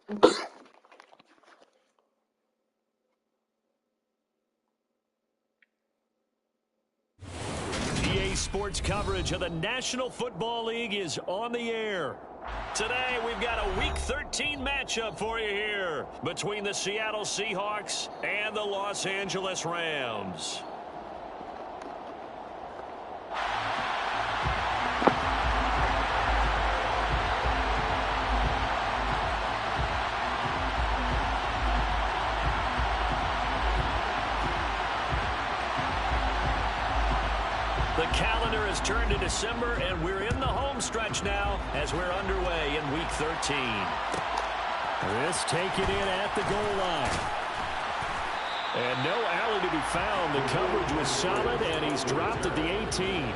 EA Sports coverage of the National Football League is on the air. Today, we've got a Week 13 matchup for you here between the Seattle Seahawks and the Los Angeles Rams. The calendar has turned to December, and we're in the home stretch now as we're underway in Week 13. This taken in at the goal line. And no alley to be found. The coverage was solid, and he's dropped at the 18.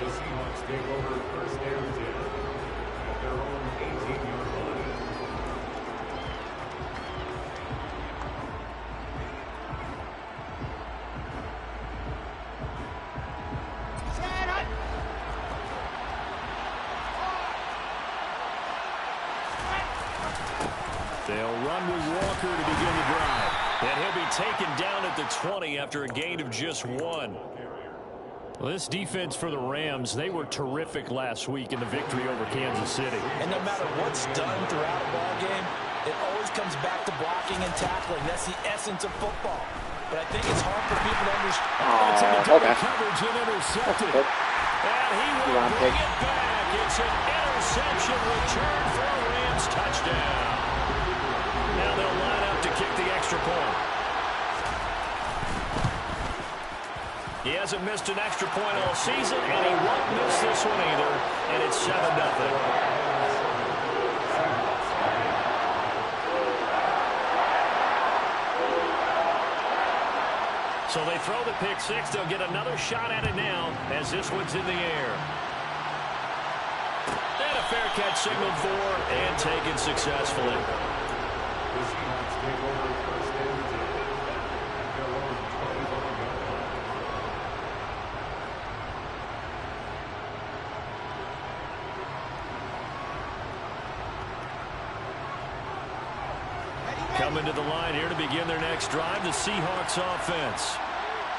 They'll run with Walker to begin the drive. And he'll be taken down at the 20 after a gain of just 1. Well, this defense for the Rams, they were terrific last week in the victory over Kansas City. And no matter what's done throughout a ball game, it always comes back to blocking and tackling. That's the essence of football. But I think it's hard for people to understand. Coverage and intercepted. And he will bring it back. It's an interception return for a Rams touchdown. Now they'll line up to kick the extra point. He hasn't missed an extra point all season, and he won't miss this one either. And it's 7-0. So they throw the pick six. They'll get another shot at it now as this one's in the air. And a fair catch signaled for and taken successfully. Coming to the line here to begin their next drive, the Seahawks offense.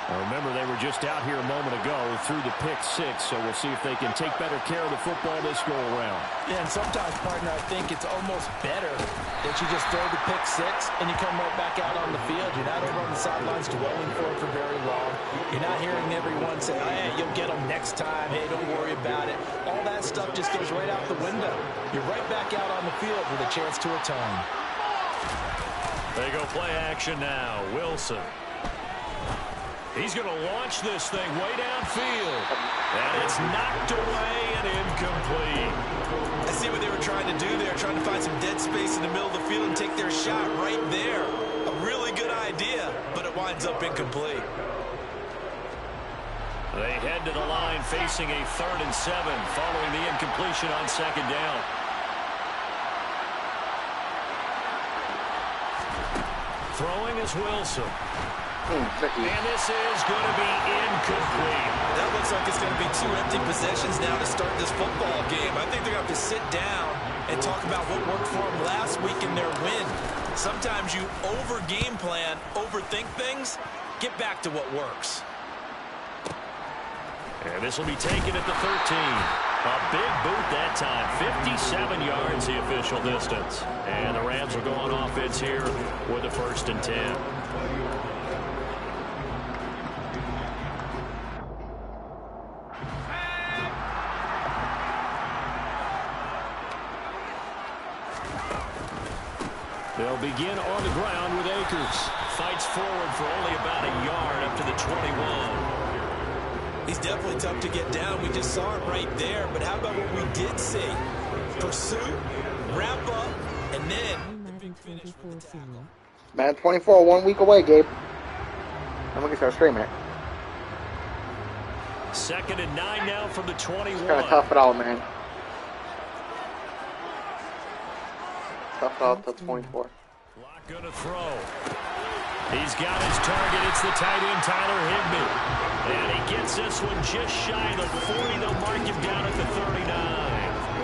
Now remember, they were just out here a moment ago through the pick six, so we'll see if they can take better care of the football this go-around. Yeah, and sometimes, partner, I think it's almost better that you just throw the pick six and you come right back out on the field. You're not over on the sidelines dwelling for it for very long. You're not hearing everyone say, hey, you'll get them next time. Hey, don't worry about it. All that stuff just goes right out the window. You're right back out on the field with a chance to atone. They go play action now. Wilson. He's going to launch this thing way downfield. And it's knocked away and incomplete. I see what they were trying to do there, trying to find some dead space in the middle of the field and take their shot right there. A really good idea, but it winds up incomplete. They head to the line facing a 3rd and 7 following the incompletion on 2nd down. Throwing is Wilson. And this is going to be incomplete. That looks like it's going to be 2 empty possessions now to start this football game. I think they're going to have to sit down and talk about what worked for them last week in their win. Sometimes you over-game plan, overthink things. Get back to what works. And this will be taken at the 13. A big boot that time. 57 yards the official distance. And the Rams will go on offense here with a 1st and 10. They'll begin on the ground with Akers. Fights forward for only about a yard up to the 21. He's definitely tough to get down. We just saw it right there. But how about what we did see? Pursuit, wrap up, and then the big finish with the tackle. Madden 24, 1 week away, Gabe. I'm going to start streaming it. 2nd and 9 now from the 21. Just got to tough it out, man. Tough it out to 24. Clock going to throw. He's got his target. It's the tight end, Tyler Higbee. And he gets this one just shy of the 40. They'll mark him down at the 39.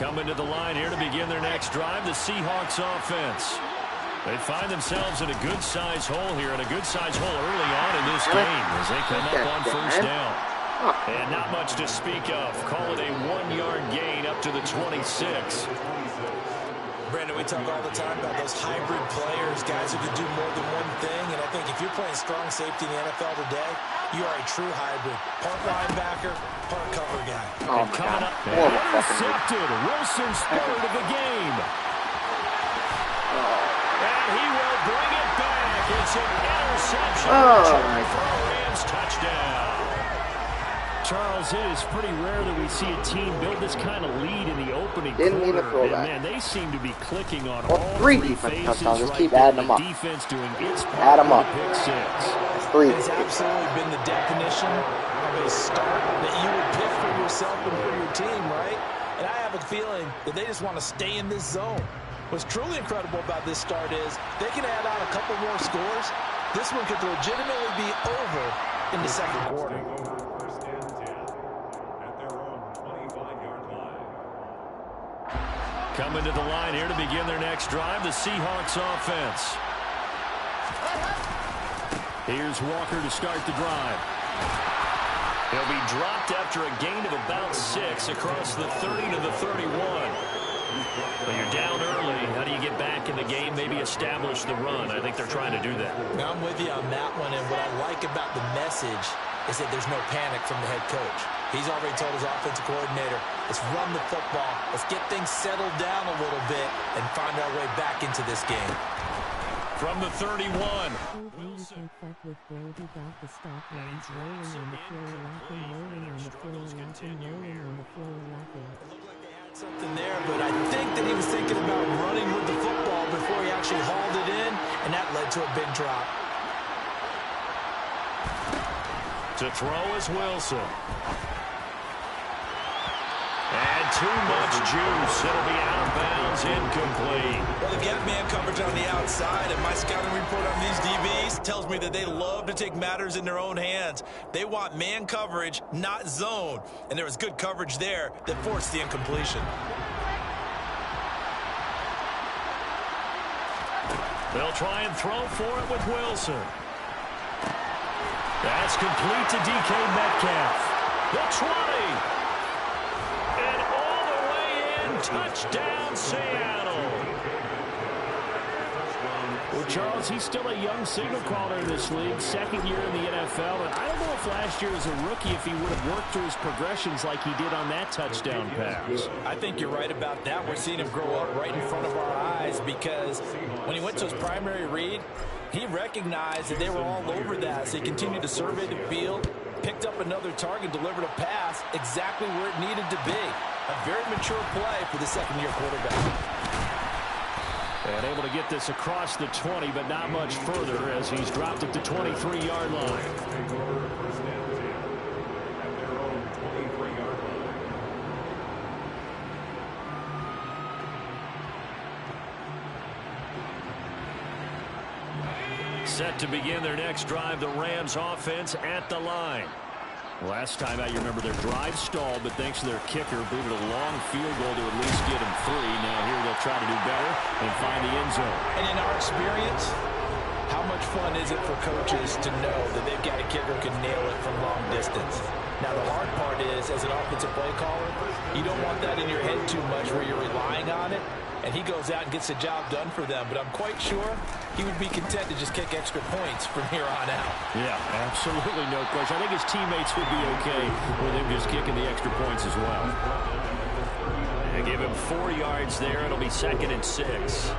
Coming to the line here to begin their next drive, the Seahawks offense. They find themselves in a good-sized hole here, and a good-sized hole early on in this game as they come up on first down. And not much to speak of. Call it a 1-yard gain up to the 26. Brandon, we talk all the time about those hybrid players, guys who can do more than one thing. And I think if you're playing strong safety in the NFL today, you are a true hybrid. Part linebacker, part cover guy. Oh, my God. Intercepted. Wilson's third of the game. And he will bring it back. It's an interception. Rams touchdown. Charles, it is pretty rare that we see a team build this kind of lead in the opening quarter. And man, they seem to be clicking on all three defense phases. touchdowns. Just right keep there. adding them up. Defense doing its part. Add them up. Pick six. It's 3. It's absolutely been the definition of a start that you would pick for yourself and for your team, right? And I have a feeling that they just want to stay in this zone. What's truly incredible about this start is they can add on a couple more scores. This one could legitimately be over in the second quarter. First and 10 at their own 25-yard line. Coming to the line here to begin their next drive, the Seahawks offense. Here's Walker to start the drive. He'll be dropped after a gain of about 6 across the 30 to the 31. But you're down early. How do you get back in the game, maybe establish the run? I think they're trying to do that. Now, I'm with you on that one, and what I like about the message is that there's no panic from the head coach. He's already told his offensive coordinator, let's run the football, let's get things settled down a little bit and find our way back into this game. From the 31. With Brody got the stop lines rolling on the floor, laughing, rolling on the floor, laughing, rolling on the floor, laughing. Something there, but I think that he was thinking about running with the football before he actually hauled it in, and that led to a big drop. To throw is Wilson. And too much juice. It'll be out of bounds, incomplete. Well, they've got man coverage on the outside, and my scouting report on these DBs tells me that they love to take matters in their own hands. They want man coverage, not zone. And there was good coverage there that forced the incompletion. They'll try and throw for it with Wilson. That's complete to DK Metcalf. The 20. And all the way in. Touchdown, Seattle. Well, Charles, he's still a young signal caller in this league, second year in the NFL, and I don't know if last year as a rookie if he would have worked through his progressions like he did on that touchdown pass. I think you're right about that. We're seeing him grow up right in front of our eyes because when he went to his primary read, he recognized that they were all over that, so he continued to survey the field, picked up another target, delivered a pass exactly where it needed to be. A very mature play for the second-year quarterback. And able to get this across the 20, but not much further as he's dropped at the 23-yard line. First and 10 at their own 23-yard line. Set to begin their next drive, the Rams offense at the line. Last time out, you remember their drive stalled, but thanks to their kicker, booted a long field goal to at least get him 3. Now here they'll try to do better and find the end zone. And in our experience, how much fun is it for coaches to know that they've got a kicker who can nail it from long distance? Now, the hard part is, as an offensive play caller, you don't want that in your head too much where you're relying on it, and he goes out and gets the job done for them. But I'm quite sure he would be content to just kick extra points from here on out. Yeah, absolutely no question. I think his teammates would be okay with him just kicking the extra points as well. They give him 4 yards there. It'll be 2nd and 6.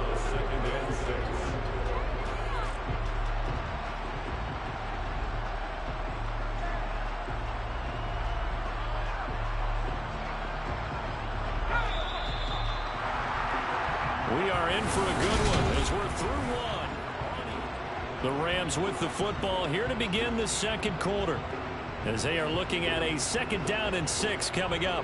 We are in for a good one as we're through one. The Rams with the football here to begin the second quarter as they are looking at a 2nd down and 6 coming up.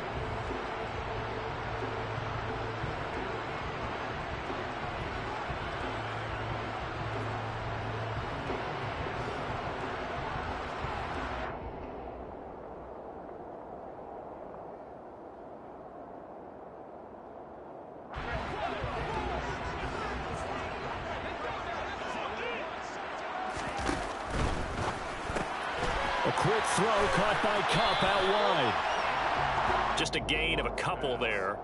quick throw caught by Cup out wide. Just a gain of a couple there.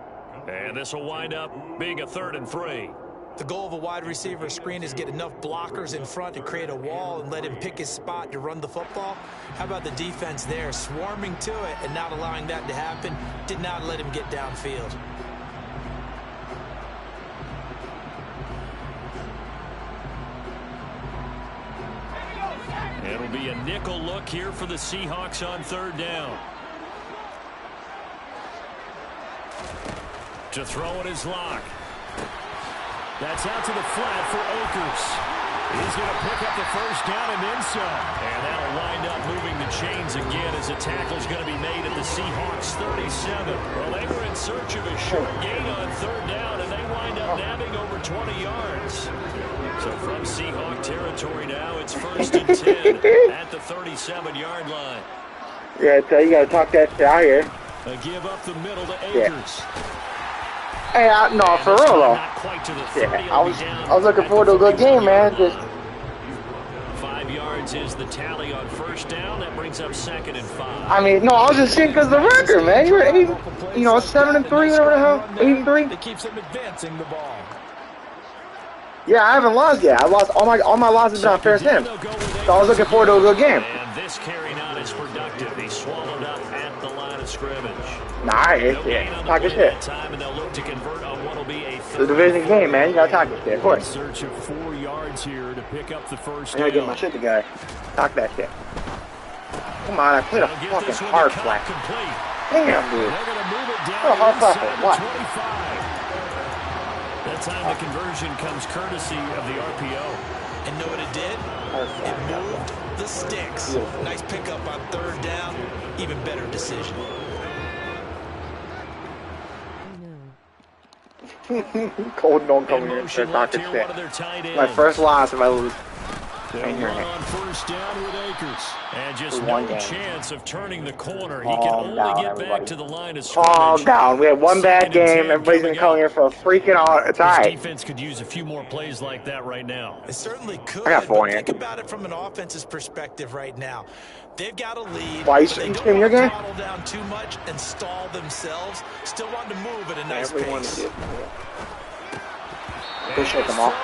And this will wind up being a 3rd and 3. The goal of a wide receiver screen is get enough blockers in front to create a wall and let him pick his spot to run the football. How about the defense there, swarming to it and not allowing that to happen? Did not let him get downfield. It'll be a nickel look here for the Seahawks on 3rd down. To throw it is Locke. That's out to the flat for Akers. He's going to pick up the 1st down and then some. And that'll wind up moving the chains again as a tackle's going to be made at the Seahawks 37. Well, they were in search of a short gain on 3rd down, and they wind up nabbing over 20 yards. So from Seahawk territory now, it's 1st and 10 at the 37-yard line. Yeah, so you gotta talk that shit out here. A give up the middle to Akers. Hey, no, for real though. Yeah, I was looking forward to a good game, man. Just 5 yards is the tally on 1st down. That brings up 2nd and 5. I mean, no, I was just saying because the record, man. You were 7 and 3, whatever the hell, 8 and 3. It keeps him advancing the ball. Yeah, I haven't lost yet. I lost all my losses been on first hand. So I was looking forward to a good game. And this carry not as productive. He swallowed up at the line of scrimmage. Nah, talk your shit. It's a division game, man. You gotta talk your shit, of course. Search of 4 yards here to pick up the 1st I gotta get my shit together. Talk that shit. Come on, I played a fucking hard flat. Damn, dude. What a hard flat for what? That time the conversion comes courtesy of the RPO. And know what it did? It moved the sticks. Nice pickup on 3rd down. Even better decision. Cold don't come here and start talking shit. My first loss if I lose. On 1st down with Akers. And just no chance of turning the corner. He can only get back to the line of scrimmage. Calm down. We had one bad game. Everybody's going to come here for a freaking out. It's all right. Defense could use a few more plays like that right now. It certainly could. I got 4 Think about it from an offense's perspective right now. They've got a lead. Why you they don't stream your game? throttle down too much and stall themselves. Still want to move at a nice pace. Go shake them off.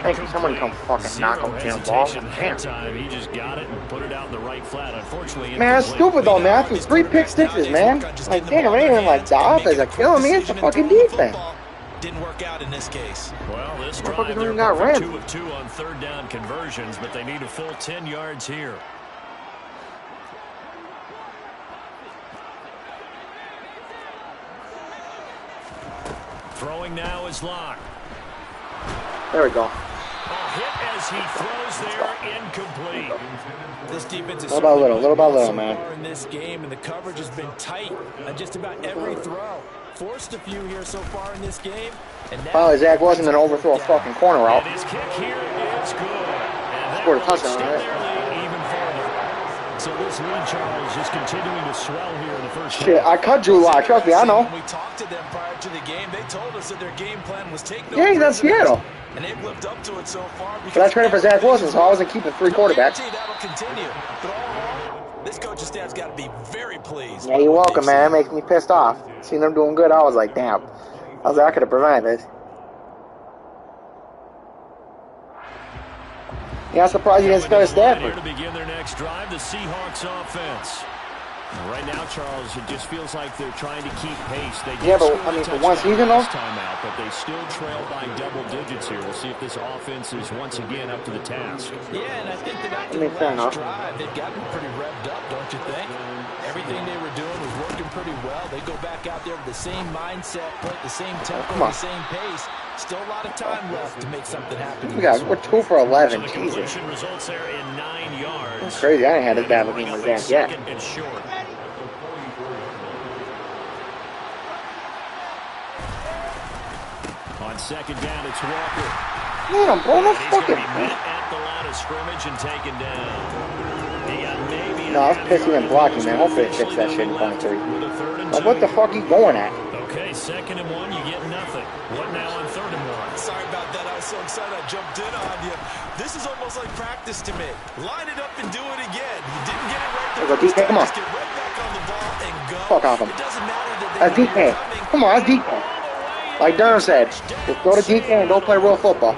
Thank you. Someone come fucking knock on the ball. Damn. He just got it and put it out in the right flat. Unfortunately, man, that's stupid though, man. I threw 3 pick sixes, man. Like, damn, it ain't even like the offense are killing me. It's the fucking defense. Didn't work out in this case. Well, this drive, they're 2 of 2 on 3rd down conversions, but they need a full 10 yards here. Throwing now is Locke. There we go. A hit as he throws there, incomplete. This defense is little by little, man. In this game, and the coverage has been tight on just about every throw. Forced a few here so far in this game. And finally, Zach wasn't going to overthrow a fucking corner route. And his kick here is good. And scored a touchdown, right? Even further. So this lead, Charles, is continuing to swell here in the first shit, I cut Drew Lock. Trust me, I know. When we talked to them prior to the game, they told us that their game plan was take no. Yeah, he's on Seattle. And they've lived up to it so far. But I traded for Zach Wilson, so I wasn't keeping 3 quarterbacks. That'll continue. But all in all, this coaching staff's got to be very pleased. Yeah, you're welcome, man. That makes me pissed off. Seeing them doing good, I was like, damn. I was like, I could have prevented this. Yeah, I'm surprised you didn't start Stafford. To begin their next drive, the Seahawks offense. Right now, Charles, it just feels like they're trying to keep pace. They but I mean, for one season, though. Timeout, but they still trail by double digits here. We'll see if this offense is once again up to the task. Yeah, and I think that after the last drive, they've gotten pretty revved up, don't you think? Everything they were doing was working pretty well. They go back out there with the same mindset, play at the same tempo, the same pace. Still a lot of time left to make something happen. We're 2 for 11. Jesus. Results there in 9 yards. That's crazy. I ain't had as bad of a game as that yet. And short. On 2nd down, it's Walker. Man, bro, no fucking. At the line of scrimmage and taken down. No, I was pissed he went blocking, man. Hopefully it fixed that shit in 23. Now, what the fuck he going at? Okay, 2nd and 1, you get nothing. What now on 3rd and 1? Sorry about that. was so excited I jumped in on you. This is almost like practice to me. Line it up and do it again. You didn't get it right the first time. Come on. Just get right back on the ball and go. Fuck off him. It doesn't matter that That's DK. Come on, that's DK. Like Durham said, just go to DK and don't play real football.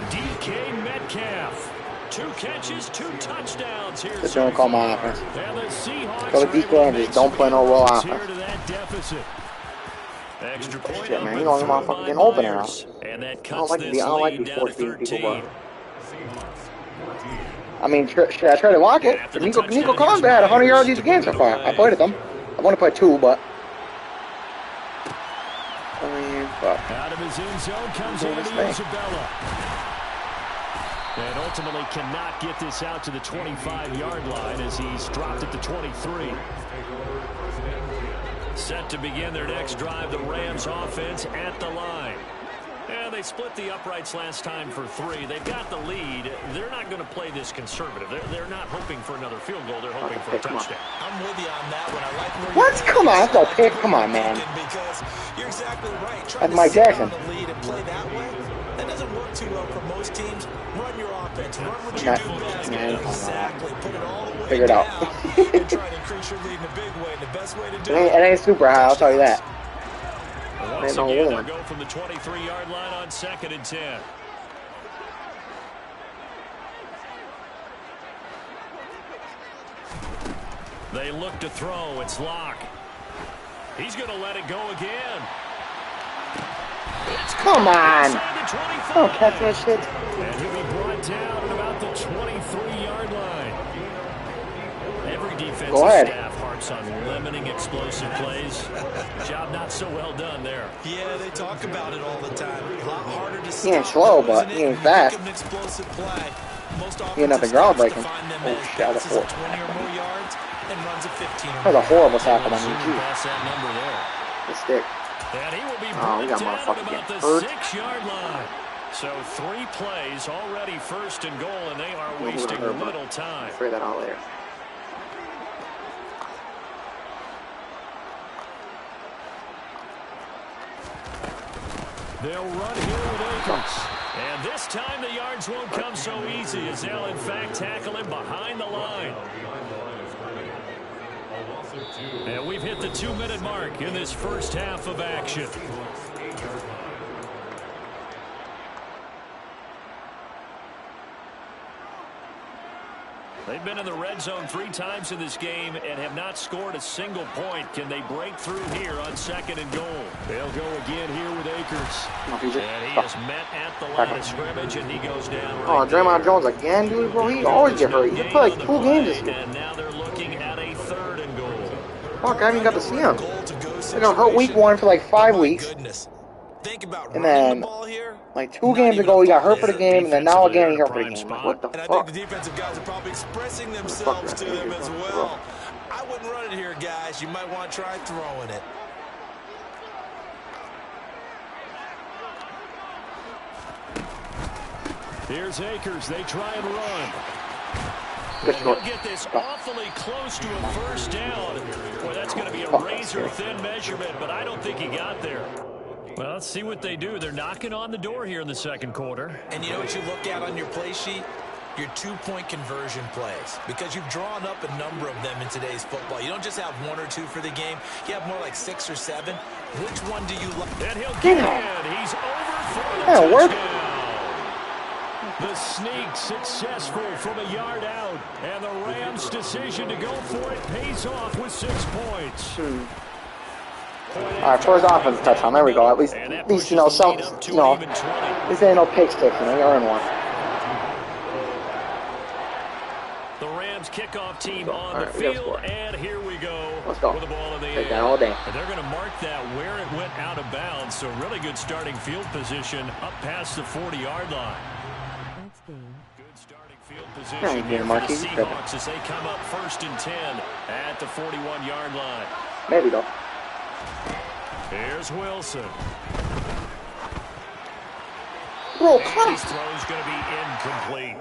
DK Metcalf. 2 catches, 2 touchdowns here. Just don't call my offense. And the Seahawks Go to DK and just don't play no real offense. Extra point. Shit, man, you don't even motherfucking get open now. And that I cuts don't like to be forced to beat people, bro. 13. I mean, should I try to lock it? Nico Collins had 100 yards each game so far. I played at them. I want to play 2, but I mean, fuck. Out of his end zone comes Andy Isabella. And ultimately cannot get this out to the 25-yard line as he's dropped at the 23. Set to begin their next drive, the Rams offense at the line. And they split the uprights last time for 3. They've got the lead. They're not going to play this conservative. They're not hoping for another field goal. They're hoping for a touchdown. I'm with you on that one. I like where What? Come on, that's no pick. Come on, man. Because you're exactly right. That's Mike Jackson. The lead and play that way, that doesn't work too well for most teams. Run your offense. Run what you do best. Exactly. Put it all the way Figure it out. and try to increase your lead in a big way. And the best way to do It ain't super high, I'll tell you that. Once again, they'll go from the 23-yard line on 2nd and 10. They look to throw. It's Locke. He's going to let it go again. Come on. Don't catch that shit. And he'll be brought down at about the 23-yard line. Every defensive staff harps on limiting explosive plays. Job not so well done there. Yeah, they talk about it all the time. A lot harder to He ain't slow, but he ain't fast. He ain't nothing groundbreaking. Oh, shit, that was a 4. That was a horrible tackle by me, too. Good stick. And he will be Oh, we got down motherfucking at about the hurt. 6-yard line. So 3 plays already 1st and goal, and they are wasting little time. Figure that out later. They'll run here with Akers. And this time the yards won't come so easy as they'll in fact tackle him behind the line. And we've hit the 2-minute mark in this first half of action. They've been in the red zone 3 times in this game and have not scored a single point. Can they break through here on 2nd and goal? They'll go again here with Akers. And he is met at the line of scrimmage, and he goes down. Oh, Draymond Jones again, dude, bro. He always get hurt. He played like 2 games this year. And now they're looking at a 3rd and goal. Fuck, I haven't even got to see him. They got hurt week 1 for like 5 weeks. And then, like 2 games ago, he got hurt for the game, and then now again, he hurt for the game. Like, what the fuck? And I think the defensive guys are probably expressing themselves to them as well. I wouldn't run it here, guys. You might want to try throwing it. Here's Akers. They try and run. He'll get this awfully close to a 1st down. Boy, that's going to be a razor-thin measurement, but I don't think he got there. Well, let's see what they do. They're knocking on the door here in the 2nd quarter. And you know what you look at on your play sheet? Your 2-point conversion plays. Because you've drawn up a number of them in today's football. You don't just have 1 or 2 for the game. You have more like 6 or 7. Which one do you like? And he'll get in. He's over for the touchdown. The sneak successful from a yard out. And the Rams' decision to go for it pays off with 6 points. Alright, first offense touchdown. There we go. At least you know, some, you know, this ain't no pick stick, you know, you earn one. The Rams kickoff team on the field, and here we go. Let's go. With the ball in the Take air. that all day. And they're going to mark that where it went out of bounds, so really good starting field position up past the 40-yard line. That's game. Good starting field position here for the Seahawks as they come up 1st and 10 at the 41-yard line. Maybe though. Here's Wilson. Bro, His throw's going to be incomplete.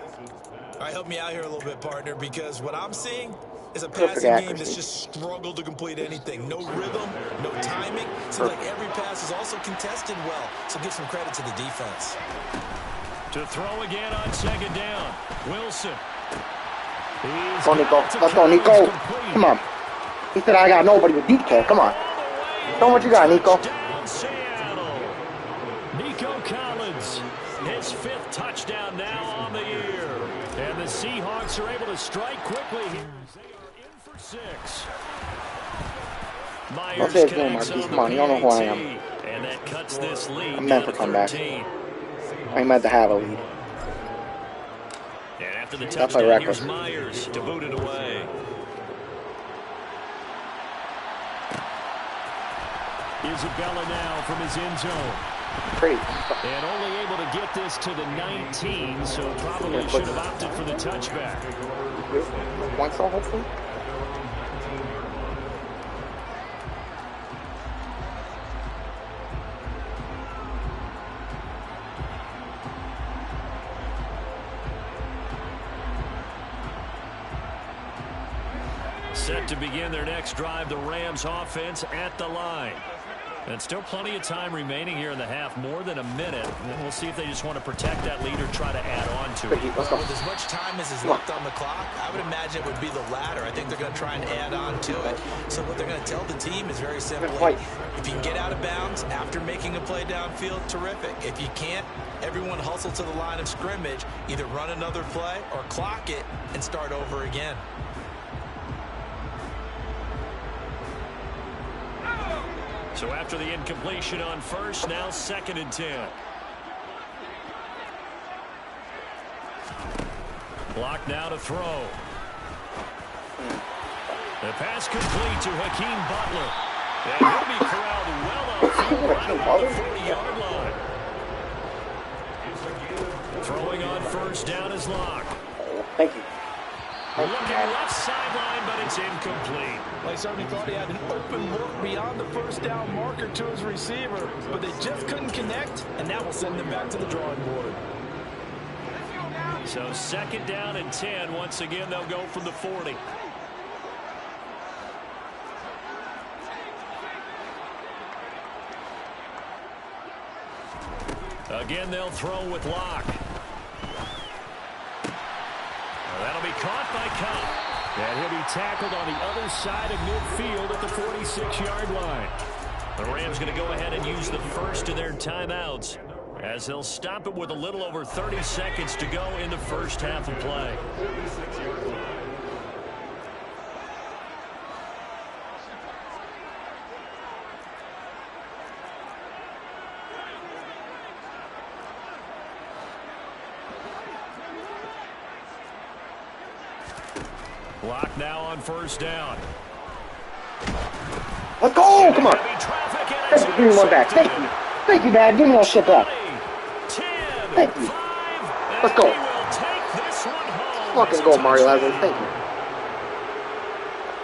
All right, help me out here a little bit, partner, because what I'm seeing is a passing game that's just struggled to complete anything. No rhythm, no timing. Seems like every pass is also contested well, so give some credit to the defense. To throw again on second down. Wilson. Go, Nico. Let's go, Nico. Come on. He said I got nobody with deep ball. Come on. Show what you got, Nico. Nico Collins, his 5th touchdown now on the year. And the Seahawks are able to strike quickly here. They are in for 6. Don't say it's no, Marquise. Come on, you don't know who I am. And that cuts this lead. I'm meant for comeback. I'm meant to have a lead. And after the That's my touchdown, record. here's Myers to boot it away. Isabella now from his end zone. Pretty. And only able to get this to the 19, so probably should have opted for the touchback. One saw, hopefully. Set to begin their next drive, the Rams offense at the line. And still plenty of time remaining here in the half, more than a minute. And we'll see if they just want to protect that lead or try to add on to it. Well, with as much time as is left on the clock, I would imagine it would be the latter. I think they're going to try and add on to it. So what they're going to tell the team is very simple. If you can get out of bounds after making a play downfield, terrific. If you can't, everyone hustle to the line of scrimmage, either run another play or clock it and start over again. So after the incompletion on first, now 2nd and 10. Clock now to throw. The pass complete to Hakeem Butler. And he'll be corralled well outfield right around the 40-yard line. Throwing on first down is Locke. Thank you. Looking left sideline, but it's incomplete. Well, he certainly thought he had an open look beyond the first down marker to his receiver, but they just couldn't connect, and that will send them back to the drawing board. So 2nd down and 10. Once again, they'll go from the 40. Again, they'll throw with Locke. That'll be caught by Cobb. And he'll be tackled on the other side of midfield at the 46-yard line. The Rams going to go ahead and use the first of their timeouts as they'll stop it with a little over 30 seconds to go in the first half of play. Clock now on first down. Let's go! Come on. Give me one back. Thank you. Thank you, Dad. Give me all shit back. Thank you. Let's go. Fucking go, Mario Leslie. Thank you.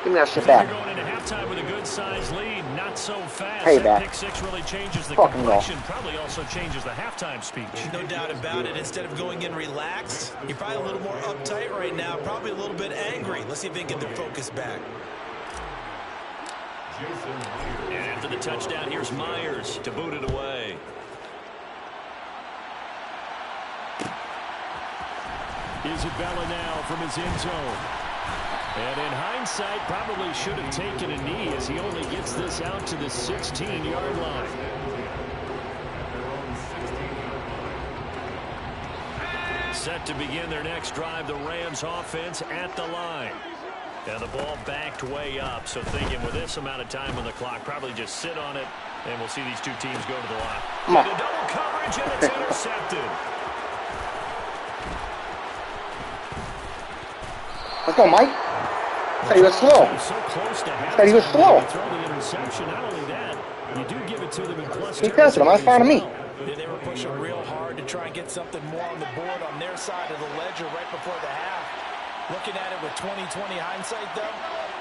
Give me that shit back. Going into halftime with a good-sized lead, not so fast. Hey, back. Pick 6 really changes the Fucking complexion. Probably also changes the halftime speech. No doubt about it. Instead of going in relaxed, you're probably a little more uptight right now, probably a little bit angry. Let's see if they can get their focus back. And after the touchdown, here's Myers to boot it away. Isabella now from his end zone. And in hindsight, probably should have taken a knee as he only gets this out to the 16-yard line. Set to begin their next drive, the Rams offense at the line. And the ball backed way up, so thinking with this amount of time on the clock, probably just sit on it, and we'll see these two teams go to the line. The double coverage, and it's intercepted. Let's go, Mike. Said he was slow. So close to Said he was slow. throw the interception. Not only that, you do give it to them in plus He tested him. That's fine to me. They were pushing real hard to try and get something more on the board on their side of the ledger right before the half. Looking at it with 20/20 hindsight, though,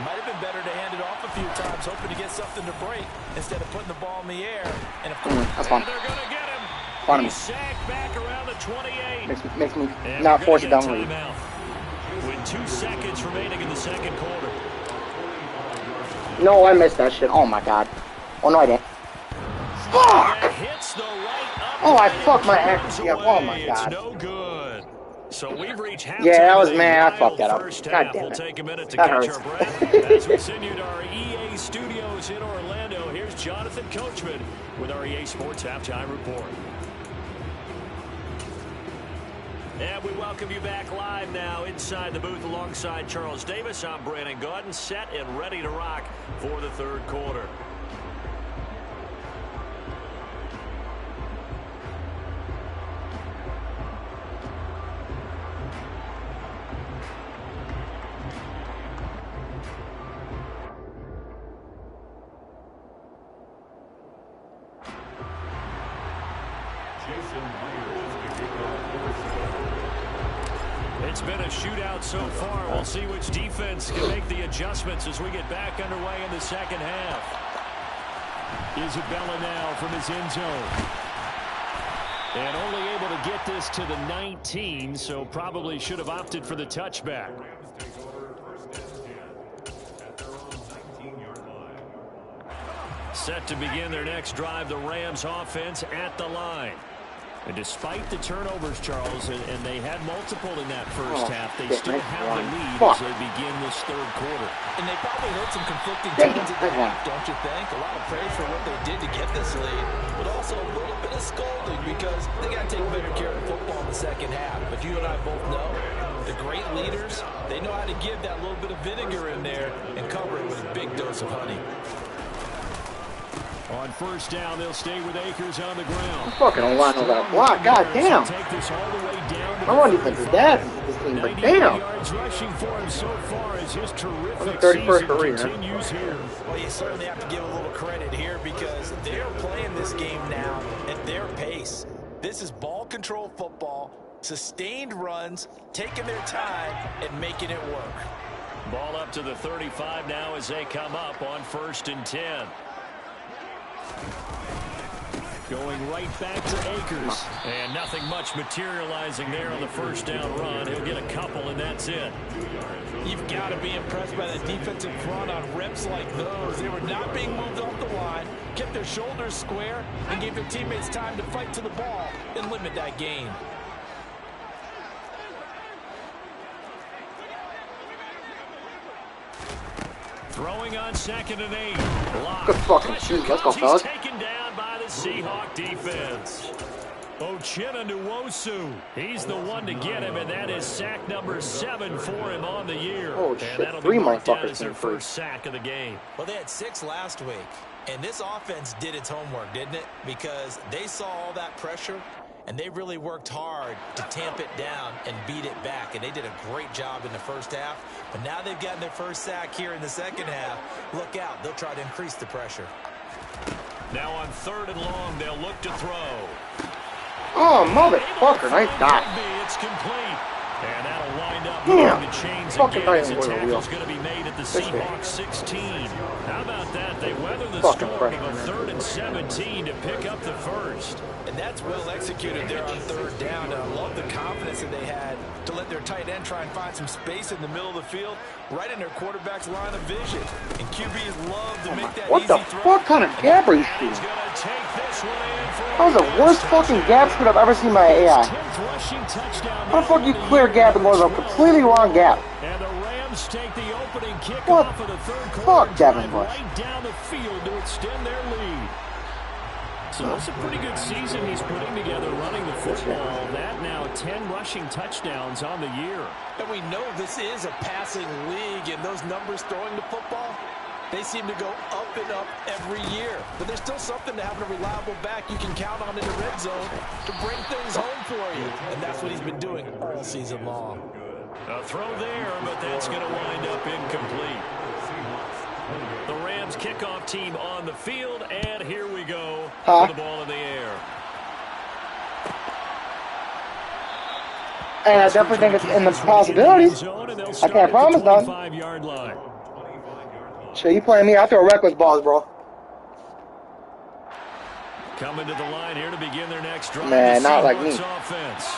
might have been better to hand it off a few times, hoping to get something to break instead of putting the ball in the air. And of course, That's fun. they're going to get him. Fun to me. He's sacked back around the 28. Makes me And not we're force it gonna down get a the lead. timeout with 2 seconds remaining in the second quarter. No, I missed that shit. Oh my god. Oh no, I didn't. Fuck! That hits the right Oh, I fucked my axe. Yeah, oh my It's god. no good. So we've reached halftime. Yeah, that was man. I fucked that up. First God half. damn We'll it. take a minute to That catch hurts. our breath as we send you to our EA studios in Orlando. Here's Jonathan Coachman with our EA Sports Halftime Report. And we welcome you back live now inside the booth alongside Charles Davis. I'm Brandon Gaudin, set and ready to rock for the third quarter. It's been a shootout so far. We'll see which defense can make the adjustments as we get back underway in the second half. Isabella now from his end zone. And only able to get this to the 19, so probably should have opted for the touchback. Set to begin their next drive, the Rams offense at the line. And despite the turnovers, Charles, and they had multiple in that first half, they still have the lead as they begin this third quarter. And they probably heard some conflicting tones at the half, don't you think? A lot of praise for what they did to get this lead, but also a little bit of scolding because they got to take better care of the football in the second half. But you and I both know the great leaders, they know how to give that little bit of vinegar in there and cover it with a big dose of honey. On first down, they'll stay with Akers on the ground. I'm fucking O-line over that block. God damn. I want defense is that this team, but damn. Yards rushing for him so far as his terrific 31st career. Continues here. Well, you certainly have to give a little credit here because they're playing this game now at their pace. This is ball control football, sustained runs, taking their time and making it work. Ball up to the 35 now as they come up on 1st and 10. Going right back to Akers. And nothing much materializing there on the first down run. He'll get a couple, and that's it. You've got to be impressed by the defensive front on reps like those. They were not being moved off the line, kept their shoulders square, and gave their teammates time to fight to the ball and limit that gain. Throwing on 2nd and 8. Block. Good fucking shoot. Let's go, fellas. He's taken down by the Seahawk defense. Uchenna Nwosu. He's the one to get him, and that is sack number 7 for him on the year. Oh, and shit. that'll 3 be marked down motherfuckers as their came free. first sack of the game. Well, they had 6 last week, and this offense did its homework, didn't it? Because they saw all that pressure, and they really worked hard to tamp it down and beat it back, and they did a great job in the first half. But now they've gotten their first sack here in the second half. Look out. They'll try to increase the pressure. Now on 3rd and long, they'll look to throw. Oh, motherfucker. Nice dot. It's complete. And that'll wind up Damn. moving the chains Fucking again as right the in the wheel. tackle's going to be made at the This way. Seahawks 16. How about that? They weather the Fucking storm pressure, of a man. 3rd and 17 to pick up the first. And that's well executed there on 3rd down. And I love the confidence that they had to let their tight end try and find some space in the middle of the field, right in their quarterback's line of vision. And QBs love to make that What easy the throw. fuck kind of gap are you And shooting? he's going to take this one in for That was the worst fucking gap shoot I've ever seen in my AI. 10th rushing touchdown. How the fuck you clear gap and go to a completely wrong gap? And the Rams take the opening What kickoff of the third fuck, quarter and Devin drive Bush? right down the field to extend their lead. So it's a pretty good season he's putting together running the football. That now 10 rushing touchdowns on the year. And we know this is a passing league, and those numbers throwing the football, they seem to go up and up every year. But there's still something to having a reliable back you can count on in the red zone to bring things home for you. And that's what he's been doing all season long. A throw there, but that's going to wind up incomplete. The Rams kickoff team on the field, and here we go with the ball in the air. And I definitely think it's in the possibilities. I can't promise nothing. 25-yard line. Shit, you playing me? I throw reckless balls, bro. Coming to the line here to begin their next drive. Man, the not like Seahawks me. Offense.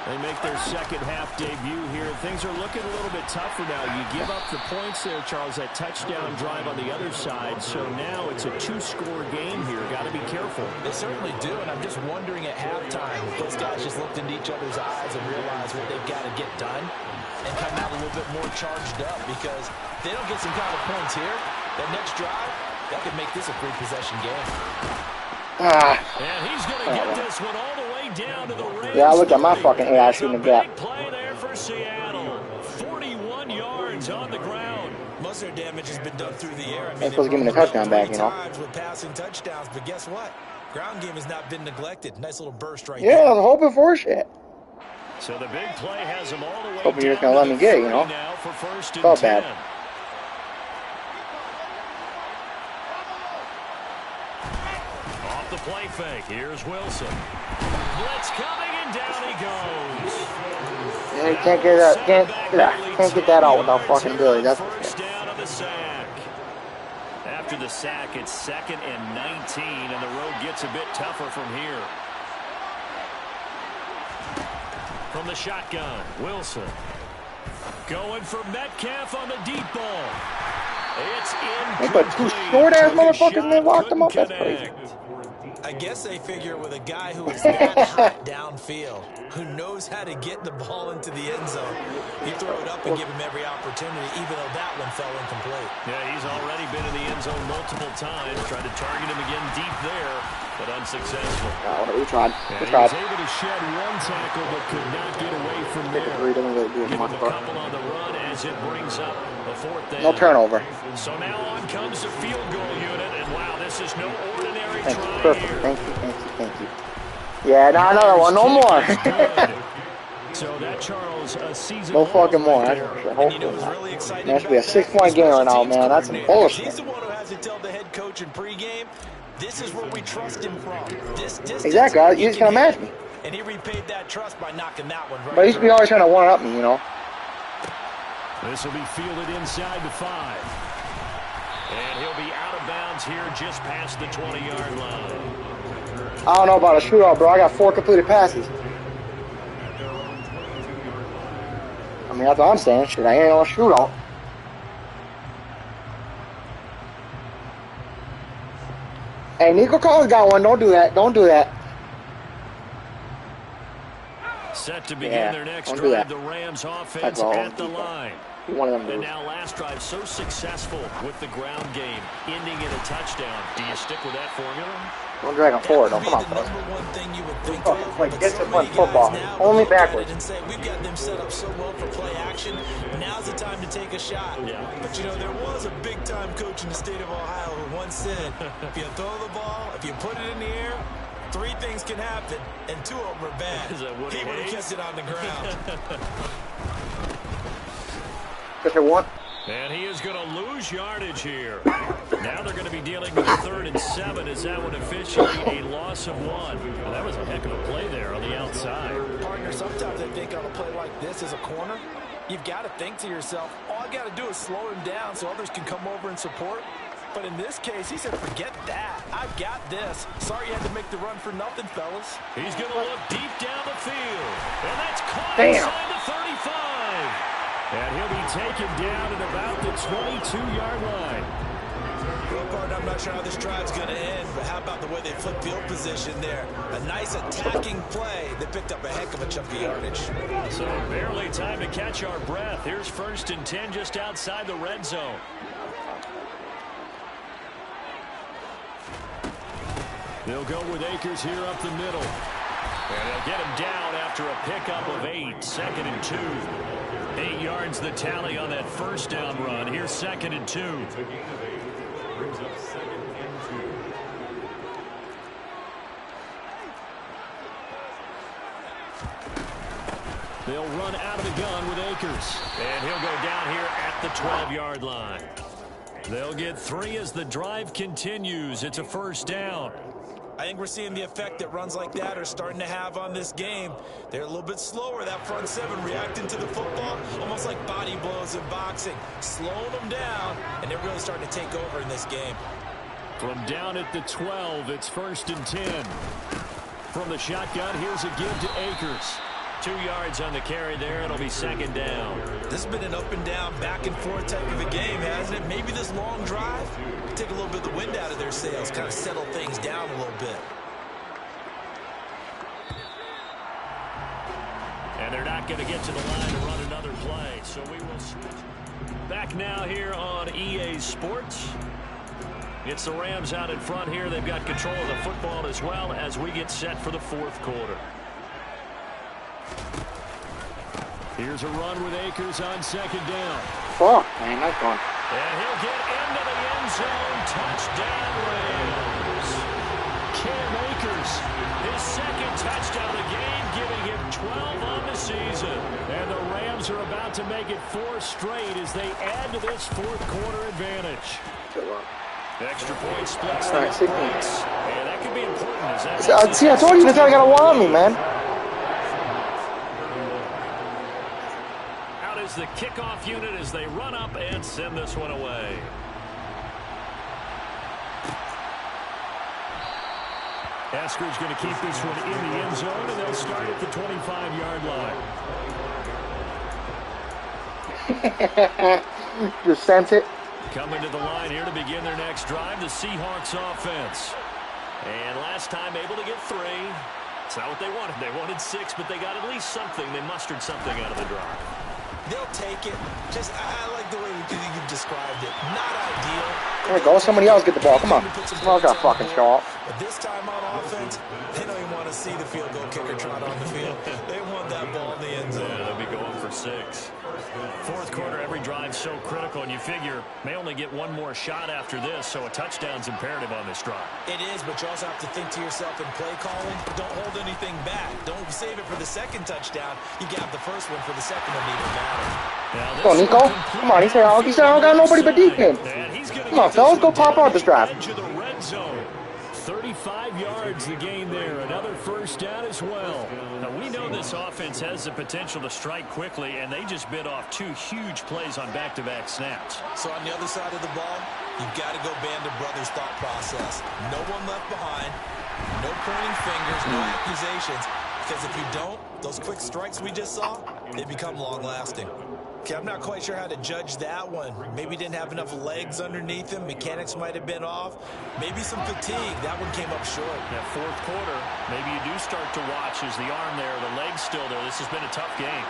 They make their second half debut here. Things are looking a little bit tougher now. You give up the points there, Charles, that touchdown drive on the other side. So now it's a 2-score game here. Got to be careful. They certainly do, and I'm just wondering at halftime if those guys just looked into each other's eyes and realized what they've got to get done and come out a little bit more charged up, because if they don't get some kind of points here, that next drive, that could make this a 3-possession game. And he's going to get this one all the way down to the Rams. Yeah, I looked at my fucking AI shooting the gap. Big play there for Seattle. 41 yards on the ground. Most of their damage has been done through the air. I mean, they're supposed to give me the touchdown back, you know. With passing touchdowns, but guess what? Ground game has not been neglected. Nice little burst right there. Yeah, I was hoping for shit. So the big play has them all the way hoping you're just going to let me get it, you know. Felt bad. Off the play fake. Here's Wilson. Blitz coming, and down he goes. Yeah, you can't get that. Can't get that out without fucking Billy. That's first down on the sack. After the sack, it's 2nd and 19, and the road gets a bit tougher from here. From the shotgun, Wilson. Going for Metcalf on the deep ball. It's in. They put 2 short-ass motherfuckers and they locked them up. That's crazy. I guess they figure with a guy who is that hot downfield, who knows how to get the ball into the end zone, you throw it up and give him every opportunity, even though that one fell incomplete. Yeah, he's already been in the end zone multiple times. Tried to target him again deep there, but unsuccessful. We tried. He was able to shed 1 tackle, but could not get away from there. Give him a couple on the run as it brings up a 4th down. No turnover. So now on comes the field goal unit, and wow, this is no ordinary try here. Perfect. Thank you. Yeah, now another one. No more. So that, Charles, a season no fucking more. That's for sure. Hopefully not. That should be a 6-point game right now, man. That's some bullshit. He's the one who has to tell the head coach in pregame, this is where we trust him from. This exactly. You just can't match me. And he repaid that trust by knocking that one right. But he should be always trying to one-up me, you know. This will be fielded inside the 5. And he'll be out of bounds here just past the 20-yard line. I don't know about a shootout, bro. I got 4 completed passes. I mean, that's what I'm saying. Shit, I ain't on a shootout. Hey, Nico Collins got one. Don't do that. Don't do that. Set to begin their next drive. The Rams offense at the line. And now last drive so successful with the ground game, ending in a touchdown. Do you stick with that formula? Don't drag them forward, though. Come on, fellas. It's like disciplined football. Only backwards. And say, we've got them set up so well for play action. Now's the time to take a shot. Yeah. But, you know, there was a big-time coach in the state of Ohio who once said, if you throw the ball, if you put it in the air, 3 things can happen, and 2 of them are bad. Is that what he would have kept it on the ground. And he is going to lose yardage here. Now they're going to be dealing with a 3rd and 7. Is that one officially a loss of 1? Well, that was a heck of a play there on the outside. Partner, sometimes I think on a play like this as a corner, you've got to think to yourself, all I got to do is slow him down so others can come over and support. But in this case, he said, forget that. I've got this. Sorry you had to make the run for nothing, fellas. He's going to look deep down the field. And that's caught inside the 35. And he'll be taken down at about the 22-yard line. Well, partner, I'm not sure how this drive's going to end, but how about the way they flipped field position there? A nice attacking play that picked up a heck of a chunk of yardage. So barely time to catch our breath. Here's 1st and 10 just outside the red zone. They'll go with Akers here up the middle. And they'll get him down after a pickup of 8. 2nd and 2. 8 yards the tally on that 1st down run. Here's 2nd and 2. Brings up 2nd and 2. They'll run out of the gun with Akers. And he'll go down here at the 12-yard line. They'll get 3 as the drive continues. It's a 1st down. I think we're seeing the effect that runs like that are starting to have on this game. They're a little bit slower, that front 7, reacting to the football, almost like body blows in boxing, slowing them down, and they're really starting to take over in this game. From down at the 12, it's 1st and 10. From the shotgun, here's a give to Akers. 2 yards on the carry there. It'll be second down. This has been an up and down, back and forth type of a game, hasn't it? Maybe this long drive take a little bit of the wind out of their sails, kind of settle things down a little bit. And they're not going to get to the line to run another play, so we will switch. Back now here on EA Sports. It's the Rams out in front here. They've got control of the football as well as we get set for the fourth quarter. Here's a run with Akers on second down. Fuck, man, that's gone. And he'll get into the end zone. Touchdown, Rams. Cam Akers, his second touchdown of the game, giving him 12 on the season. And the Rams are about to make it 4 straight as they add to this fourth quarter advantage. Extra point splits the points. And that could be important. See, I told you this guy got to want me, man. Out is the kickoff unit as they run up and send this one away. Esker's going to keep this one in the end zone, and they'll start at the 25-yard line. Just sense it. Coming to the line here to begin their next drive, the Seahawks offense. And last time able to get 3. It's not what they wanted. They wanted 6, but they got at least something. They mustered something out of the drive. They'll take it. Just, I like the way you described it. Not ideal. There we go. Somebody else get the ball. Come on. Someone else got to fucking show up. But this time on offense, they don't even want to see the field goal kicker trot on the field. They want that ball in the end zone. Yeah, they'll be going for 6. Fourth quarter, every drive's so critical, and you figure may only get one more shot after this, so a touchdown's imperative on this drive. It is, but you also have to think to yourself in play calling, don't hold anything back. Don't save it for the second touchdown. You got the first one for the second one even matter. Come on, Nico. Come on, he said I don't got nobody but Deacon. Come on, fellas, go pop out this drive. 35 yards the gain there. Another first down as well. Now, we know this offense has the potential to strike quickly, and they just bit off 2 huge plays on back-to-back snaps. So on the other side of the ball, you've got to go band of brothers thought process. No one left behind. No pointing fingers, no accusations. Because if you don't, those quick strikes we just saw, they become long-lasting. Okay, I'm not quite sure how to judge that one. Maybe didn't have enough legs underneath him. Mechanics might have been off. Maybe some fatigue. That one came up short. That fourth quarter, maybe you do start to watch as the arm there, the leg's still there. This has been a tough game.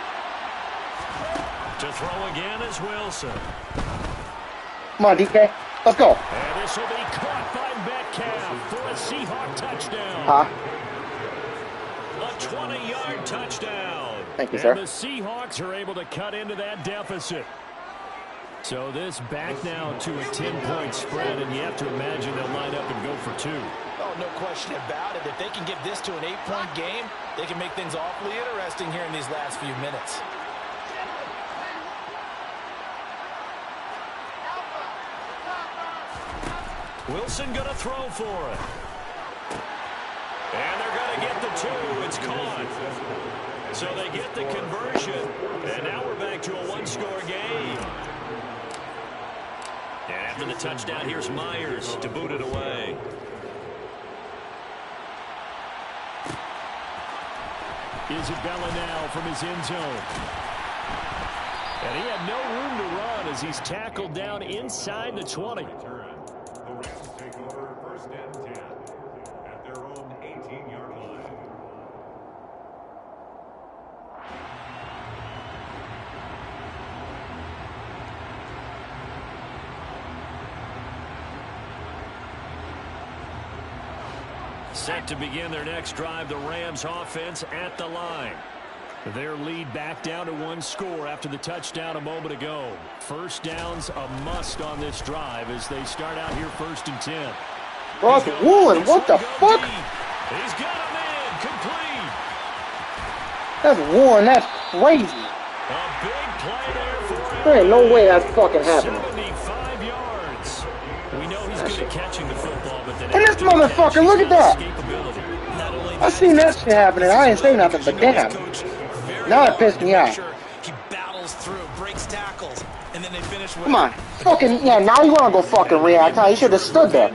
To throw again is Wilson. Come on, DK. Let's go. And this will be caught by Metcalf for a Seahawk touchdown. A 20-yard touchdown. Thank you, sir. And the Seahawks are able to cut into that deficit. So this back now to a 10-point spread, and you have to imagine they'll line up and go for 2. Oh, no question about it. If they can get this to an 8-point game, they can make things awfully interesting here in these last few minutes. Wilson going to throw for it. And they're going to get the 2. It's caught. So they get the conversion. And now we're back to a 1-score game. And after the touchdown, here's Myers to boot it away. Isabella now from his end zone. And he had no room to run as he's tackled down inside the 20. The Rams take over 1st and 10 at their own 18-yard line. Set to begin their next drive, the Rams offense at the line. Their lead back down to 1 score after the touchdown a moment ago. First down's a must on this drive as they start out here 1st and 10. Ross Woolen, what the fuck? He's got him in, complete. That's Woolen, that's crazy. A big play there for him. There ain't no way that's fucking happening. 75 yards. We know he's good at catching the football, but then And this motherfucker, look at that. I seen that shit happening. I ain't say nothing, but damn. Now it pissed me off. He battles through, breaks tackles, and then they finish with. Come on. Fucking, yeah, now you want to go fucking react, huh? You should have stood there.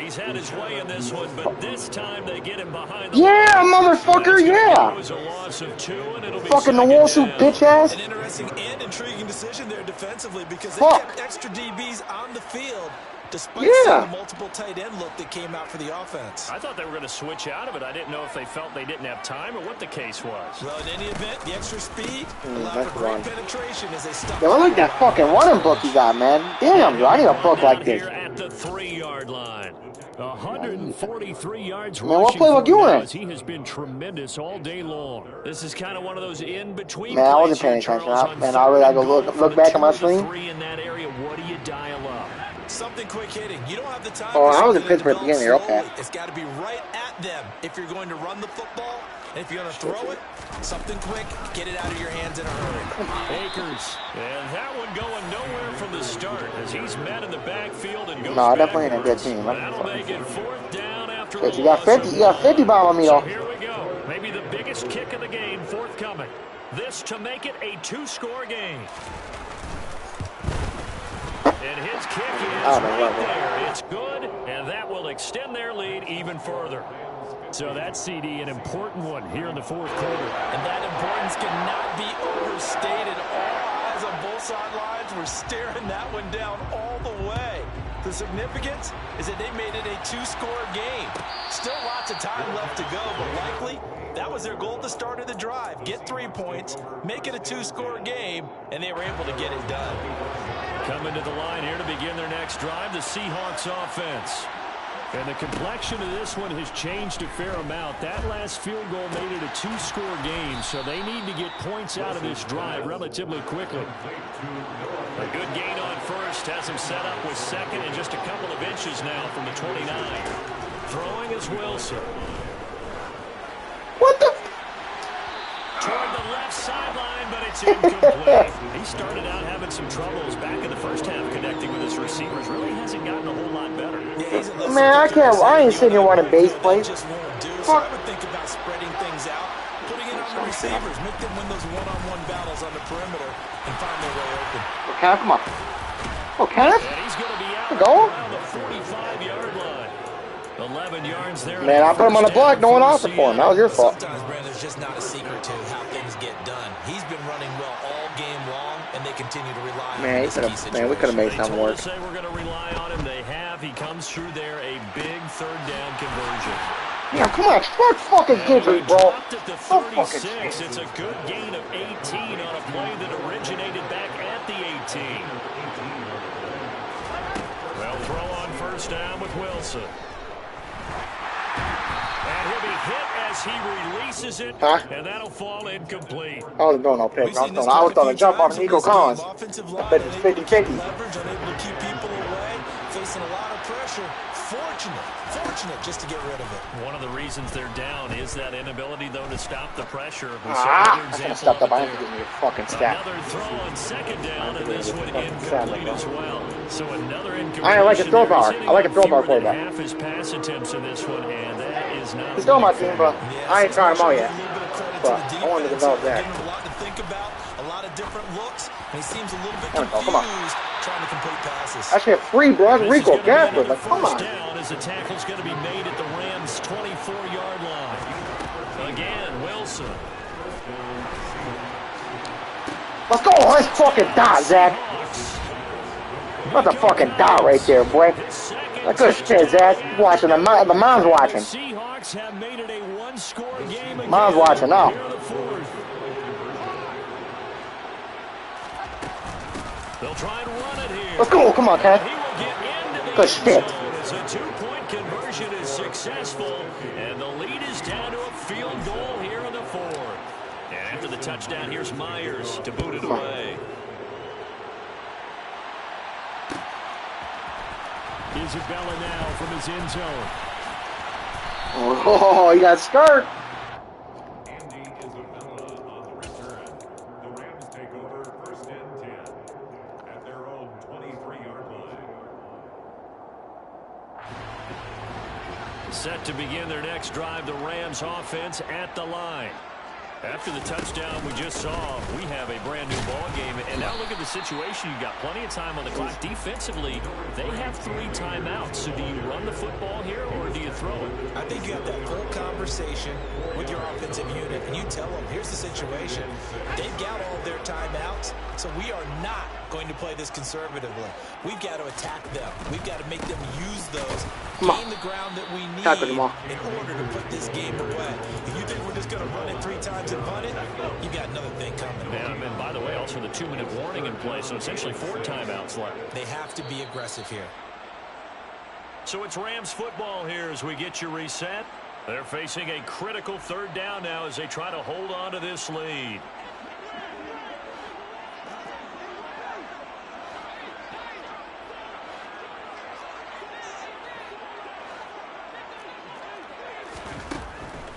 He's had his way in this one, but this time they get him behind the motherfucker, yeah. It was a loss of 2, and it'll be Fucking Nwosu, bitch ass. An interesting and intriguing decision there defensively because they kept extra DBs on the field despite seeing the multiple tight end look that came out for the offense. I thought they were going to switch out of it. I didn't know if they felt they didn't have time or what the case was. Well, in any event, the extra speed allowed for great penetration as they stopped. Yo, I like that fucking running book you got, man. Damn, yo, I need a book like this. Here at the 3-yard line. 143 yards man, what playbook you in? He has been tremendous all day long. This is kind of one of those in-between. Man, I wasn't paying attention. Man, I really gotta go look back at my screen. In that area, what do you dial up? Something quick hitting. You don't have the time. Oh, I was in Pittsburgh at the beginning here. Okay. It's got to be right at them if you're going to run the football. And if you're going to throw it, something quick, get it out of your hands in a hurry. Akers. And that one going nowhere from the start as he's met in the backfield and goes no, definitely ain't a good team. That'll make it 4th down after you got 50. You got 50 ball on me, though. So here we go. Maybe the biggest kick of the game forthcoming. This to make it a 2-score game. And his kick is right there. It's good, and that will extend their lead even further. So that's, CD, an important one here in the 4th quarter. And that importance cannot be overstated. All eyes on both sidelines were staring that one down all the way. The significance is that they made it a 2-score game. Still lots of time left to go, but likely that was their goal at the start of the drive. Get 3 points, make it a 2-score game, and they were able to get it done. Coming to the line here to begin their next drive, the Seahawks offense. And the complexion of this one has changed a fair amount. That last field goal made it a 2-score game, so they need to get points out of this drive relatively quickly. A good gain on first has him set up with 2nd and just a couple of inches now from the 29. Throwing is Wilson. What the? Toward the left sideline, but it's incomplete. He started out having some troubles back in the first half connecting with his receivers. Really hasn't gotten a whole lot better. Man, I ain't sitting here running base plays. So I would think about spreading things out, putting it on the receivers, make them win those one-on-one battles on the perimeter, and find their way open. Okay, come on. Oh, Kenneth? And he's going to be out around the 45-yard line. 11 yards there. Man, I put him on the block. No one offered for him. That was your fault. Sometimes, Brandon, it's just not a secret to how things get done. He's been running well all game long, and they continue to rely on him. Man, we could have made something work. They say we're going to rely on him. They have. He comes through there, a big 3rd down conversion. Yeah, come on. Start fucking giving, bro. At the 36. It's a good gain of 18 on a play that originated back at the 18. Well, throw on 1st down with Wilson. And he'll be hit as he releases it, and that'll fall incomplete. I wasn't throwing no pick. I was throwing a jump on Nico Collins. I bet it's 50-50. Leverage, unable to keep people away, facing a lot of pressure. Fortunate just to get rid of it. One of the reasons they're down is that inability, though, to stop the pressure. I should have stepped up. I have to give me a fucking stat. Another throw on 2nd down, and this one incomplete as well. So another incompletion. I like a throw bar. I like a throw bar quarterback. Half his pass attempts in this one, and that is not. He's still on my team, but I ain't trying him out yet. But I wanted to develop that. A lot to think about, a lot of different looks, and he seems a little bit confused trying to complete passes. I should have free, bro. Rico Gafford. Like, come on. As the tackle's going to be made at the Rams' 24-yard line. Again, Wilson. Let's go. Let's fucking dot, Zach. That's a fucking dot right there, boy. That's good shit, Zach. Watching the mom's watching. Seahawks have made it a 1-score game. Mom's watching now. They'll try and run it here. Let's go. Come on, Cat. Good shit. A 2-point conversion is successful, and the lead is down to a field goal here in the 4th. And after the touchdown, here's Myers to boot it away. Isabella now from his end zone. Oh, you got skirt. Andy Isabella on the return. The Rams take over 1st and 10 at their own 23-yard line. Set to begin their next drive, the Rams offense at the line. After the touchdown we just saw, we have a brand new ball game And now look at the situation. You've got plenty of time on the clock. Defensively, they have 3 timeouts. So do you run the football here or do you throw it? I think you have that full conversation with your offensive unit, and you tell them, here's the situation. They've got all of their timeouts, so we are not going to play this conservatively. We've got to attack them. We've got to make them use those, gain the ground that we need in order to put this game away. If you think we're just going to run it 3 times and punt it, you got another thing coming. And by the way, also the 2-minute warning in play, so essentially 4 timeouts left. They have to be aggressive here. So it's Rams football here as we get you reset. They're facing a critical 3rd down now as they try to hold on to this lead.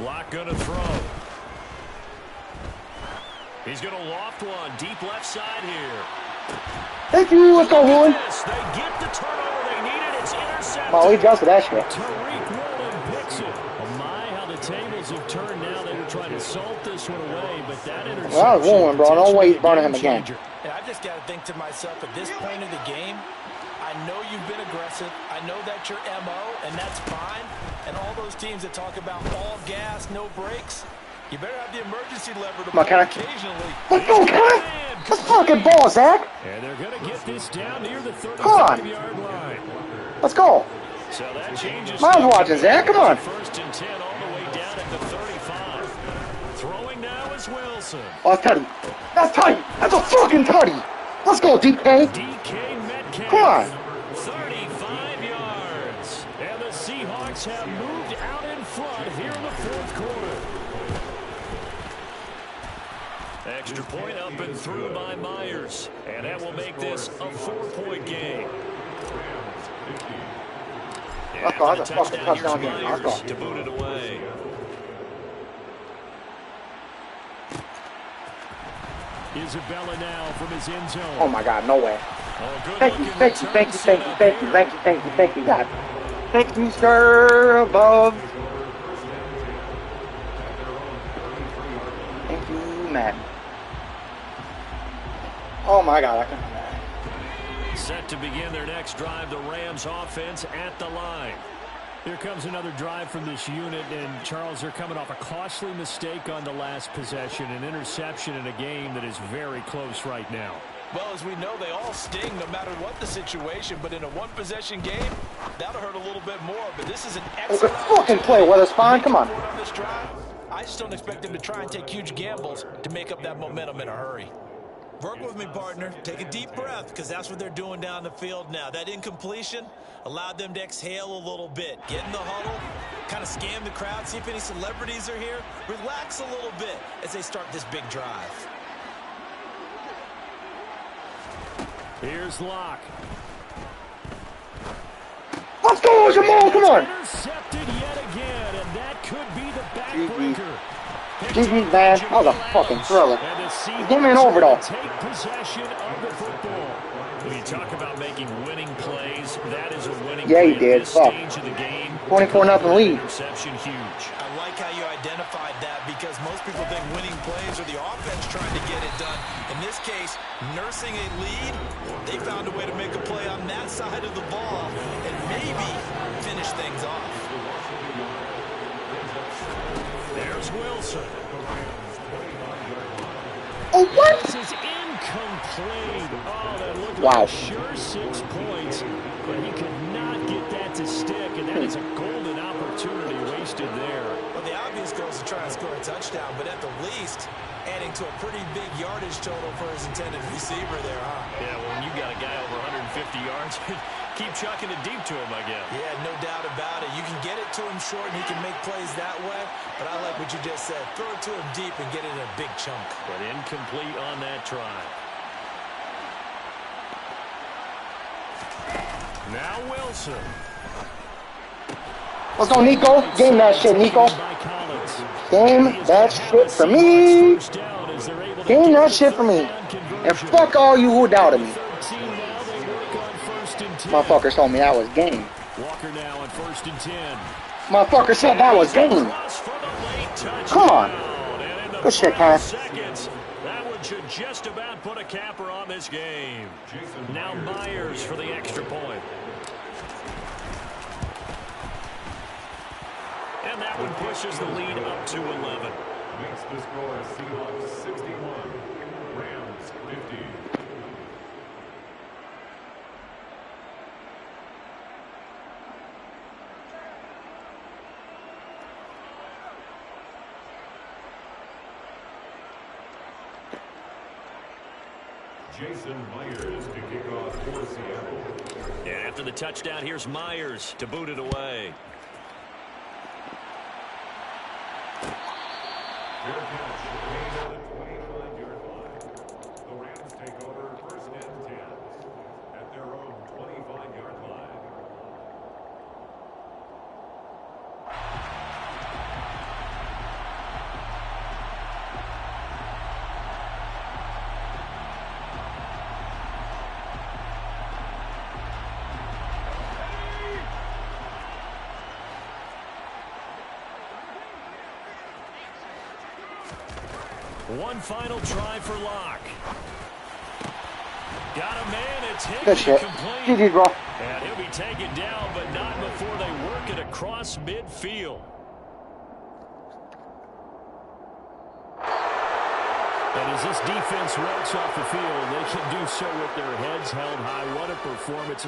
Lock gonna throw. He's gonna loft one deep left side here. Thank you. Let's go, Woolen. They get the turnover they needed. It's intercepted. Well, he adjusted that shit. Tariq Woolen picks it. Oh my, how the tables have turned now. They were trying to salt this one away, but that interception. Well, that was Woolen, bro. No way he's burning him again. And I just got to think to myself, at this point of the game, I know you've been aggressive. I know that's your MO, and that's fine. And all those teams that talk about all gas, no brakes, you better have the emergency lever to pull occasionally. Let's go, Ken! Let's fucking ball, Zach! And they're going to get this down near the 35-yard line. Let's go. So that changes. Miles watching, Zach. Come on. 1st and 10 all the way down at the 35. Throwing now is Wilson. Oh, that's Tutty. That's Tutty. That's a fucking Tutty. Let's go, DK. DK Metcalf. Come on. 35 yards. And the Seahawks have moved out in front here in the 4th quarter. Extra point up and through by Myers. And that will make this a 4-point game. Let's go. That's a fucking touchdown game. Let's go. To boot it away. Isabella now from his end zone. Oh my God, no way. Thank you, thank you, thank you, thank you, thank you, thank you, thank you, thank you, God. Thank you, sir, above. Thank you, Madden. Oh my God, I can't. Set to begin their next drive, the Rams offense at the line. Here comes another drive from this unit, and Charles, they're coming off a costly mistake on the last possession, an interception in a game that is very close right now. Well, as we know, they all sting no matter what the situation, but in a 1-possession game, that'll hurt a little bit more, but this is an excellent fucking play, Weatherspoon, come on. On this drive. I just don't expect them to try and take huge gambles to make up that momentum in a hurry. Work with me, partner. Take a deep breath, because that's what they're doing down the field now. That incompletion allowed them to exhale a little bit. Get in the huddle, kind of scan the crowd, see if any celebrities are here. Relax a little bit as they start this big drive. Here's Locke. Let's go, Jamal, come on. Intercepted yet again, and that could be the backbreaker. GG's, man. That was a fucking thriller. Give me an over, though. Take possession of the football. When you talk about making winning plays, that is a winning play he did. at this stage of the game. 24-0 lead. Interception huge. I like how you identified that, because most people think winning plays are the offense trying to get it done. In this case, nursing a lead, they found a way to make a play on that side of the ball and maybe finish things off. There's Wilson. Oh, what? This is incomplete. Oh, that looked Wow. like a sure 6 points, but he could not get that to stick, and that is a golden opportunity wasted there. Well, the obvious goal is to try and score a touchdown, but at the least, adding to a pretty big yardage total for his intended receiver there, huh? Yeah, well, when you got a guy over 150 yards, keep chucking it deep to him, I guess. Yeah, no doubt about it. You can get it to him short, and he can make plays that way, but I like what you just said. Throw it to him deep and get it in a big chunk. But incomplete on that try. Now Wilson. Let's go, Nico. Game that shit, Nico. Game that shit for me. Game that shit for me. And fuck all you who doubted me. Motherfuckers told me that was game. Walker now on 1st and 10. Motherfucker said that was game. Come on. Good shit, Ken. That would should just about put a capper on this game. Now Myers for the extra point. And that one pushes the lead up to 11. Makes the score Seahawks 61, Rams 50. Jason Myers to kick off for Seattle. And after the touchdown, here's Myers to boot it away. Fair catch made on the 25-yard line. The Rams take over first and 10 at their own 25-yard line. One final try for Locke. Got a man. It's hit. Good shit. GG, bro. And he'll be taken down, but not before they work it across midfield. And as this defense walks off the field, they can do so with their heads held high. What a performance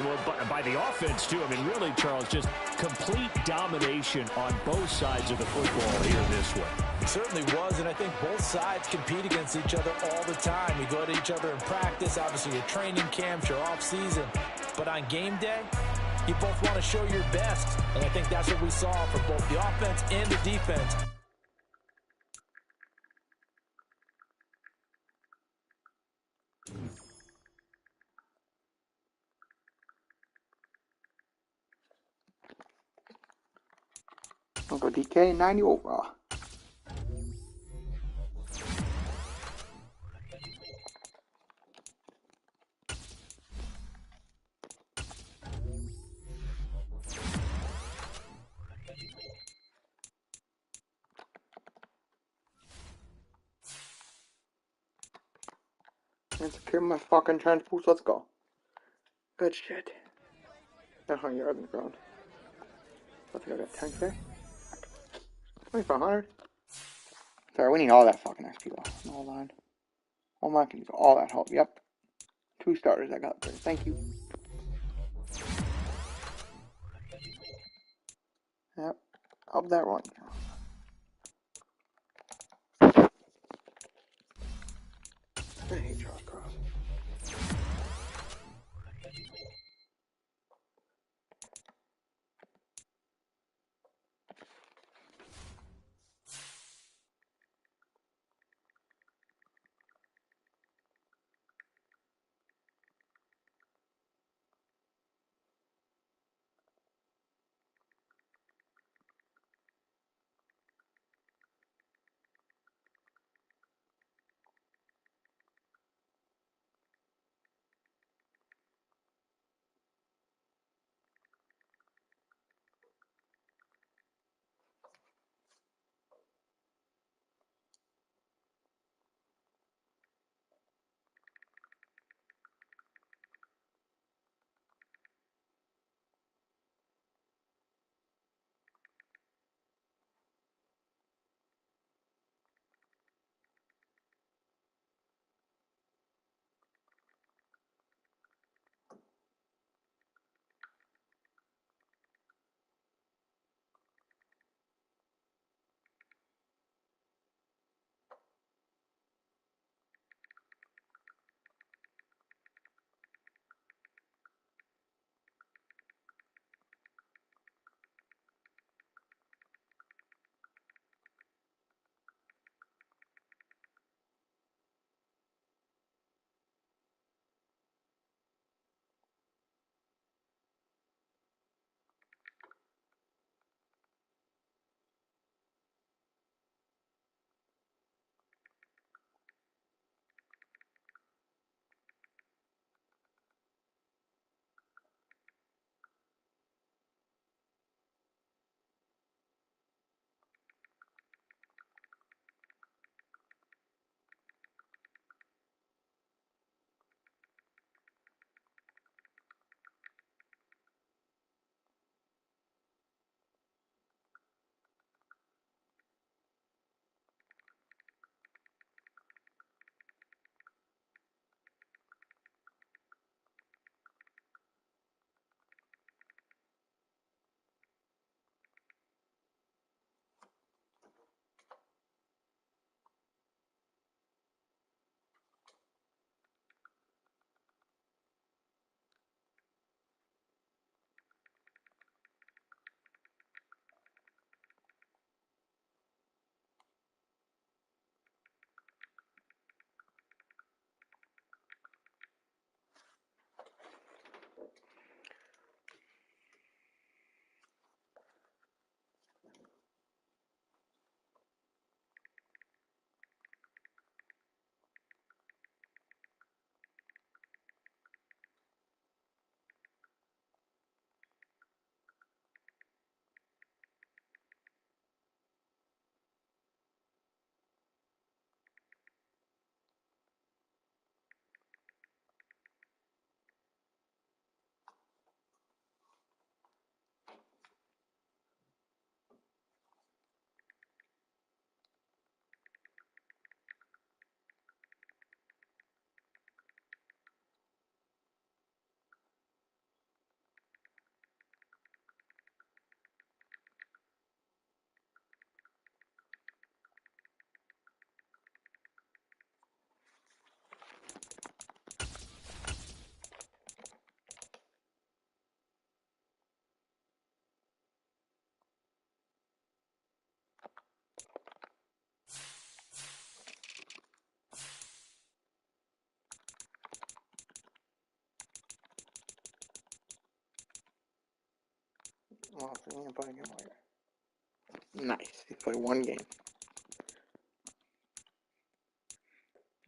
by the offense, too. I mean, really, Charles, just complete domination on both sides of the football here this way. It certainly was, and I think both sides compete against each other all the time. You go to each other in practice, obviously your training camps, your off-season. But on game day, you both want to show your best. And I think that's what we saw for both the offense and the defense. Uncle DK, 90 overall. And secure my fucking transport. Let's go. Good shit. 100 yards on the ground. I think I got 10k. 2500. Sorry, we need all that fucking XP though. Hold on. Hold on, I can use all that help. Yep. 2 starters I got there. Thank you. Yep. Up that one. I hate Charles Cross. Oh, so he didn't play again later. Nice. He played one game.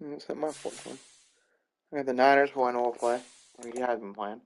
That's my fourth one. I got the Niners who I know will play. Or he has been playing.